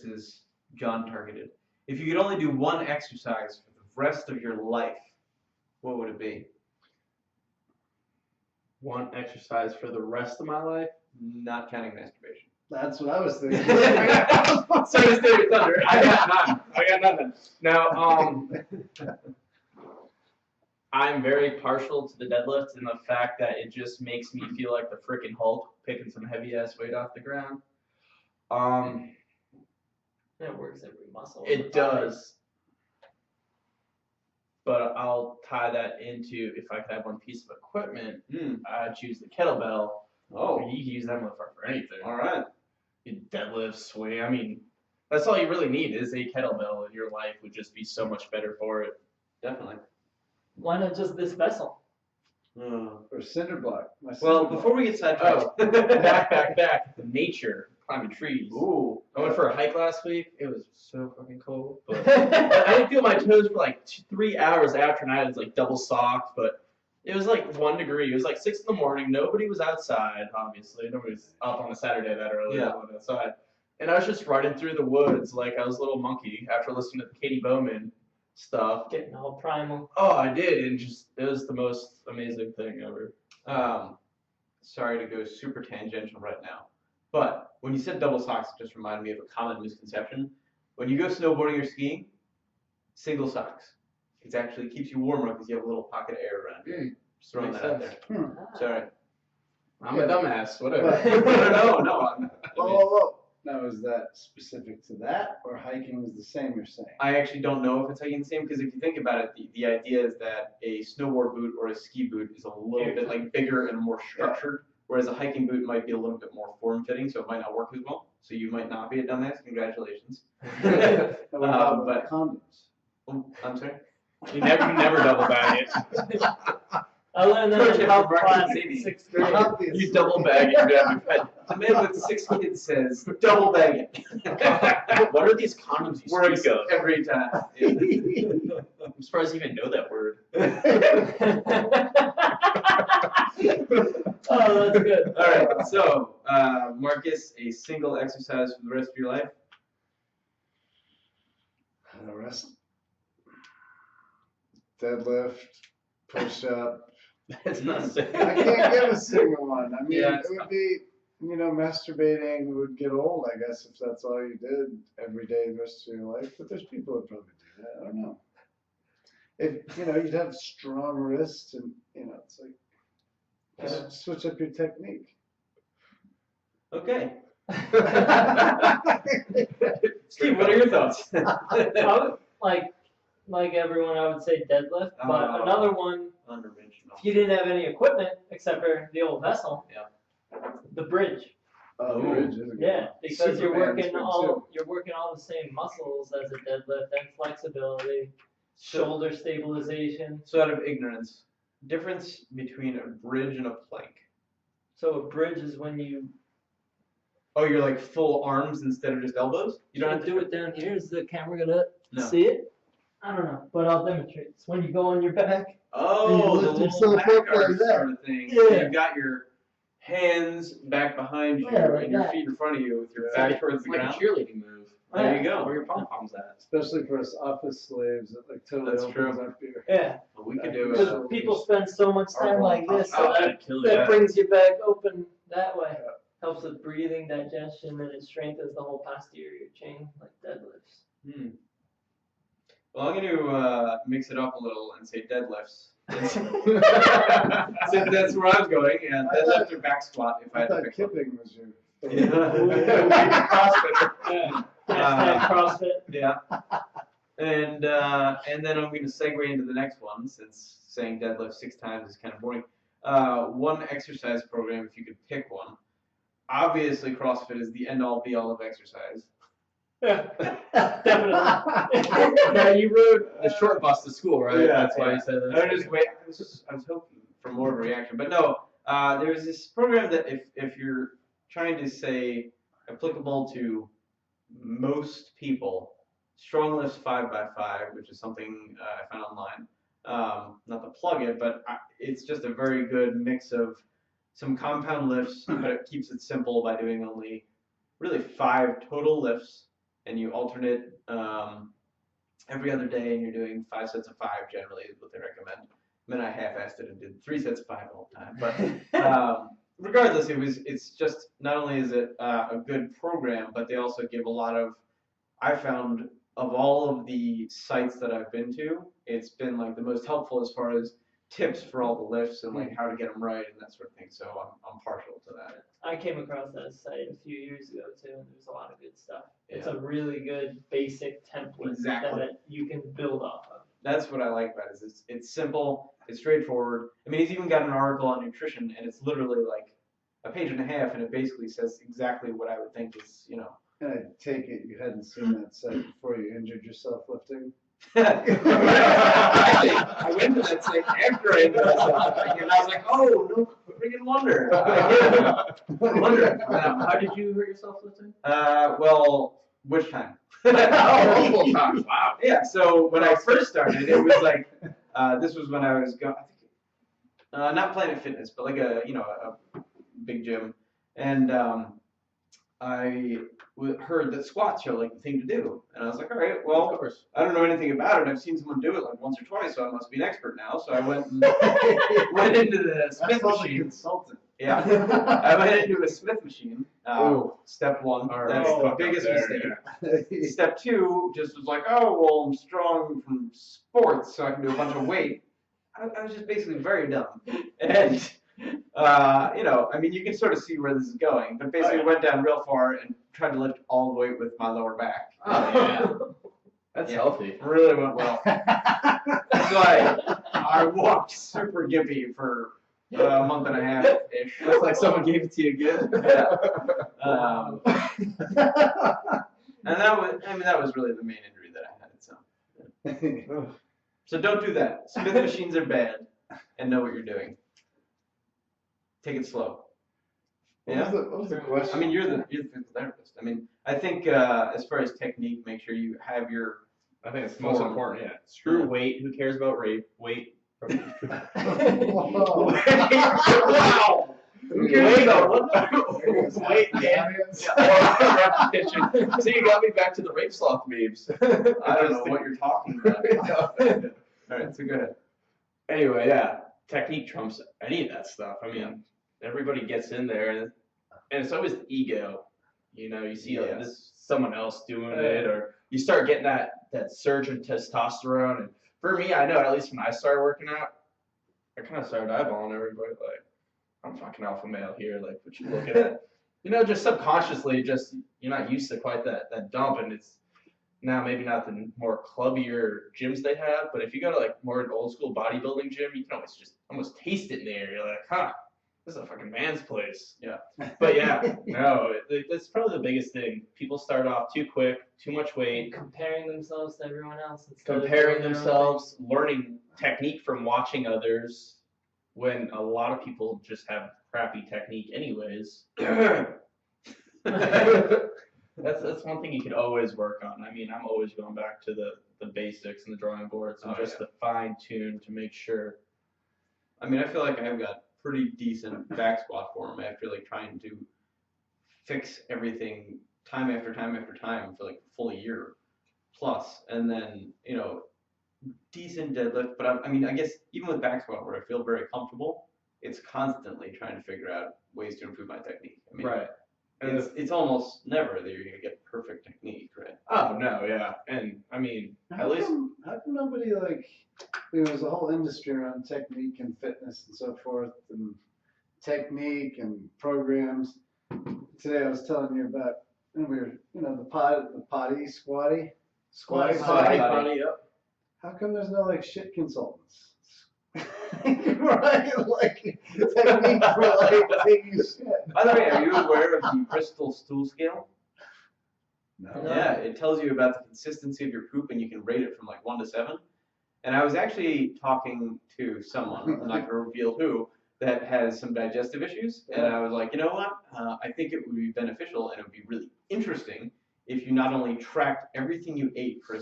is John targeted. If you could only do one exercise for the rest of your life, what would it be? One exercise for the rest of my life? Not counting masturbation. That's what I was thinking. Sorry to steal your thunder. I got nothing. Now, I'm very partial to the deadlift and the fact that it just makes me feel like the freaking Hulk picking some heavy ass weight off the ground. It works every muscle. It does. But I'll tie that into, if I could have one piece of equipment, I'd choose the kettlebell. Oh. You can use that motherfucker for anything. All right. You deadlift, swing. I mean, that's all you really need is a kettlebell, and your life would just be so much better for it. Definitely. Why not just this vessel? Or cinder block. Well, before we get sidetracked. Back. Nature, climbing trees. Ooh. I went for a hike last week. It was so fucking cold. But I didn't feel my toes for like 3 hours after, and I was like double socked, but it was like 1 degree. It was like 6 in the morning. Nobody was outside, obviously. Nobody was up on a Saturday that early outside. And I was just running through the woods like I was a little monkey after listening to the Katie Bowman stuff. Getting all primal. Oh, I did. And just, it was the most amazing thing ever. Sorry to go super tangential right now, but when you said double socks, it just reminded me of a common misconception. When you go snowboarding or skiing, single socks. It actually keeps you warmer because you have a little pocket of air around you. Just throwing that out there. Sorry. I'm a dumbass. Whatever. No. Whoa. Now, is that specific to that, or hiking is the same, you're saying? I actually don't know if it's hiking the same, because if you think about it, the idea is that a snowboard boot or a ski boot is a little bit like bigger and more structured, whereas a hiking boot might be a little bit more form-fitting, so it might not work as well. So you might not be a dumbass. Congratulations. But condoms. I'm sorry? You never double bag it. I learned that in health class in 6th grade. You double bag it. A man with 6 kids says, double bag it. What are these condoms you Works speak of? every time. I'm surprised you even know that word. Oh, that's good. All right, so Marcus, a single exercise for the rest of your life? The rest. Deadlift, push up. It's not safe. I can't give a single one. I mean, Yeah, it would be, masturbating would get old, I guess, if that's all you did every day the rest of your life. But there's people that probably do that. I don't know. If, you'd have strong wrists and, it's like, just switch up your technique. Okay. Steve, what are your thoughts? I would, like everyone, I would say deadlift, but another one, if you didn't have any equipment except for the old vessel, the bridge. Oh, the bridge is a good one. Because you're Superman's working all the same muscles as a deadlift and flexibility, shoulder stabilization. So out of ignorance, difference between a bridge and a plank. So a bridge is when you Oh, you're like full arms instead of just elbows? You don't have to do it down here. Is the camera gonna see it? I don't know, but I'll demonstrate. It's when you go on your back. Oh, the lift little yourself back up arch like that. sort of thing. Yeah. So you've got your hands back behind you Yeah, like and your that. feet in front of you with your It's back like towards the like ground. a cheerleading move. There you go. Where your pom-poms at? Especially for us office slaves, it totally That's opens true. up your... Yeah, Well, we could do because it. people spend so much time like this, so that that brings your back open that way. Helps with breathing, digestion, and it strengthens the whole posterior chain, like deadlifts. Well, I'm going to mix it up a little and say deadlifts. Since that's where I'm going, and deadlift or back squat if I I had to thought pick one. kipping was your... Hashtag CrossFit. Yeah. And then I'm going to segue into the next one, since saying deadlift 6 times is kind of boring. One exercise program, if you could pick one. Obviously, CrossFit is the end-all, be-all of exercise. Yeah, definitely. Now you rode the short bus to school, right? Yeah, That's why you said that. I was hoping for more of a reaction, but no. There's this program that if you're trying to say applicable to most people, Strong Lifts 5x5, which is something I found online. Not to plug it, but it's just a very good mix of some compound lifts, but it keeps it simple by doing only really 5 total lifts and you alternate every other day, and you're doing 5 sets of 5 generally is what they recommend. I mean, I half-assed it and did 3 sets of 5 all the time, but regardless, it's just not only is it a good program, but they also give a lot of. I found of all of the sites that I've been to, it's been like the most helpful as far as tips for all the lifts and like how to get them right and that sort of thing. So I'm partial to that. I came across that site a few years ago too, and there's a lot of good stuff. It's Yeah. a really good basic template Exactly. that you can build off of. That's what I like about it. Is it's simple, it's straightforward. I mean, he's even got an article on nutrition, and it's literally like a page and a half, and it basically says exactly what I would think is, you know. And I take it you hadn't seen that site before you injured yourself lifting? I went to that site after I ended myself, and I was like, oh, no freaking wonder. No wonder. How did you hurt yourself lifting? Well, which time? Multiple times. Wow. Yeah, so when I first started, it was like, this was when I was going, not Planet Fitness, but like a big gym. And I heard that squats are like the thing to do. And I was like, all right, well, Of course. I don't know anything about it. I've seen someone do it like once or twice, so I must be an expert now. So I went and went into the Smith machine. Consultant. Yeah, I went into a Smith machine. Step 1, All that's right. the biggest mistake. Step 2 just was like, oh, well, I'm strong from sports, so I can do a bunch of weight. I was just basically very dumb. And, I mean, you can sort of see where this is going, but basically went down real far and tried to lift all the weight with my lower back. Oh, yeah. That's Yeah. healthy. Really went well. So I walked super gimpy for a month and a half-ish. It's like someone gave it to you again. Yeah. And that was really the main injury that I had. So don't do that. Smith machines are bad, and know what you're doing. Take it slow. Yeah. What was the question? I mean, you're the physical therapist. I mean, I think as far as technique, make sure you have your. I think it's the most important. Yeah. Screw weight. Who cares about weight? Whoa. Wow. Who cares about weight, man? Repetition. So you got me back to the rape sloth memes. I don't know what you're talking about. All right, so go ahead. Anyway, yeah, technique trumps any of that stuff. I mean, everybody gets in there, and it's always the ego. You know, you see like this someone else doing it, or you start getting that surge in testosterone. And for me, I know at least when I started working out, I kind of started eyeballing everybody like, I'm fucking alpha male here. Like, what you looking at? You know, just subconsciously, just you're not used to quite that dump, and it's now maybe not the more clubbier gyms they have, but if you go to like more an old school bodybuilding gym, you can always just almost taste it in the air. You're like, huh, this is a fucking man's place. Yeah. But yeah, no, that's probably the biggest thing. People start off too quick, too much weight, Comparing themselves to everyone else. comparing themselves, learning technique from watching others, when a lot of people just have crappy technique anyways. That's one thing you could always work on. I mean, I'm always going back to the basics and the drawing boards and the fine tune to make sure. I mean, I feel like I've got pretty decent back squat form after like trying to fix everything time after time after time for like a full year plus, and then decent deadlift. But I mean, I guess even with back squat where I feel very comfortable, it's constantly trying to figure out ways to improve my technique. I mean, Right. It's almost never that you're gonna get perfect technique, right? Oh no, yeah, and I mean, How come nobody there's a whole industry around technique and fitness and so forth, and technique and programs. Today I was telling you about, and we were, the potty squatty. Yep. How come there's no shit consultants? Right, technique for taking shit. By the way, are you aware of the Bristol stool scale? No. Yeah, it tells you about the consistency of your poop, and you can rate it from like 1 to 7. And I was actually talking to someone, I'm not going to reveal who, that has some digestive issues, and I was like, you know what? I think it would be beneficial, and it would be really interesting if you not only tracked everything you ate for a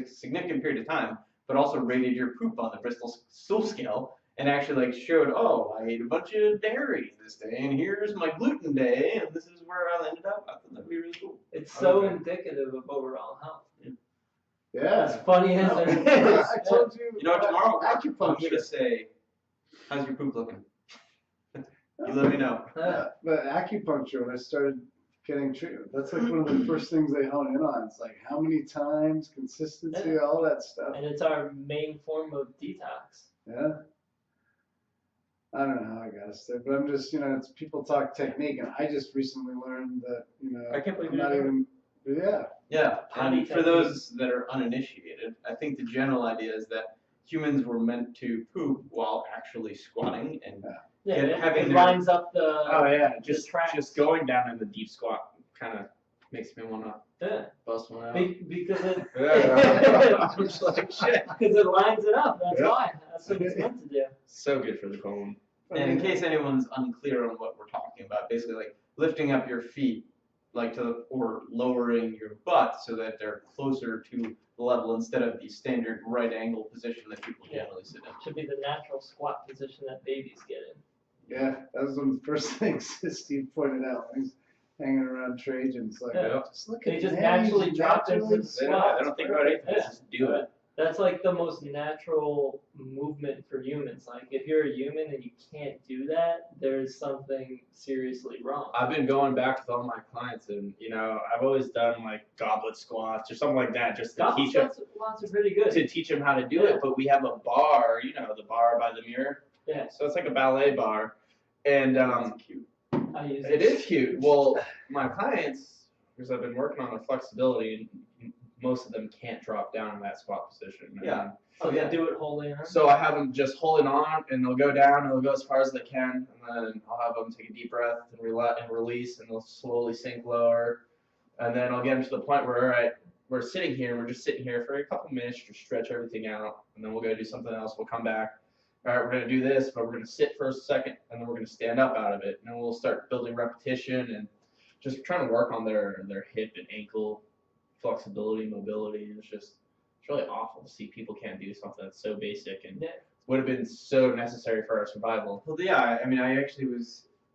significant period of time, but also rated your poop on the Bristol stool scale, and actually like showed, oh, I ate a bunch of dairy this day, and here's my gluten day, and this is where I ended up. I thought that'd be really cool. It's so indicative of overall health. Yeah. As funny as it is. I told you. You know, tomorrow I'm acupuncture. gonna say, how's your poop looking? You let me know. But acupuncture, when I started getting treatment, that's like one of the first things they hone in on. It's like how many times, consistency, all that stuff. And it's our main form of detox. Yeah. I don't know how I got to say, but I'm just, it's people talk technique, and I just recently learned that, I can't believe I'm not even, yeah. Yeah, Potty and for technique. those that are uninitiated, I think the general idea is that humans were meant to poop while actually squatting, and Yeah, having it their- lines up the. Oh yeah, just tracks. just going down in the deep squat kind of makes me want to Yeah. bust one out. Because it. I'm just like shit. Because it lines it up. That's Yeah. why. That's what it's meant to do. So good for the colon. And in case anyone's unclear on what we're talking about, basically like lifting up your feet, like or lowering your butt so that they're closer to the level instead of the standard right angle position that people generally sit in. Should be the natural squat position that babies get in. Yeah, that was one of the first things that Steve pointed out when he's hanging around Trajan. It's like, Yeah. just look They at just him, naturally he's drop into naturally the They squat. don't think about anything. Yeah. Just do it. That's like the most natural movement for humans. Like if you're a human and you can't do that, there's something seriously wrong. I've been going back with all my clients, and I've always done like goblet squats or something like that, just to teach them Squats are pretty good. how to do it. But we have a bar, the bar by the mirror. Yeah. So it's like a ballet bar, and That's cute. I use it is cute. Well, my clients, because I've been working on their flexibility, and most of them can't drop down in that squat position. Yeah. So they do it wholly on. So I have them just holding on, and they'll go down, and they'll go as far as they can, and then I'll have them take a deep breath and release, and they'll slowly sink lower, and then I'll get them to the point where, all right, we're sitting here, and we're just sitting here for a couple minutes to stretch everything out, and then we'll go do something else. We'll come back. All right, we're going to do this, but we're going to sit for a second, and then we're going to stand up out of it, and then we'll start building repetition and just trying to work on their hip and ankle flexibility, mobility. It's really awful to see people can't do something that's so basic and would have been so necessary for our survival. Well, yeah, I mean, I actually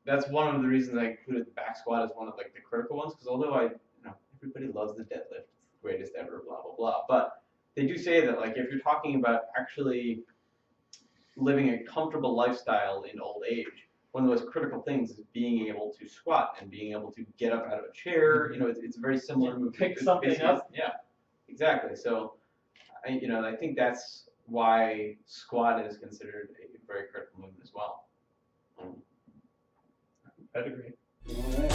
that's one of the reasons I included the back squat as one of like the critical ones, because although everybody loves the deadlift, it's the greatest ever, blah, blah, blah, but they do say that like if you're talking about actually living a comfortable lifestyle in old age, one of the most critical things is being able to squat and being able to get up out of a chair. It's a very similar movement. Pick something up. Yeah, exactly. So, I think that's why squat is considered a very critical movement as well. I'd agree. All right.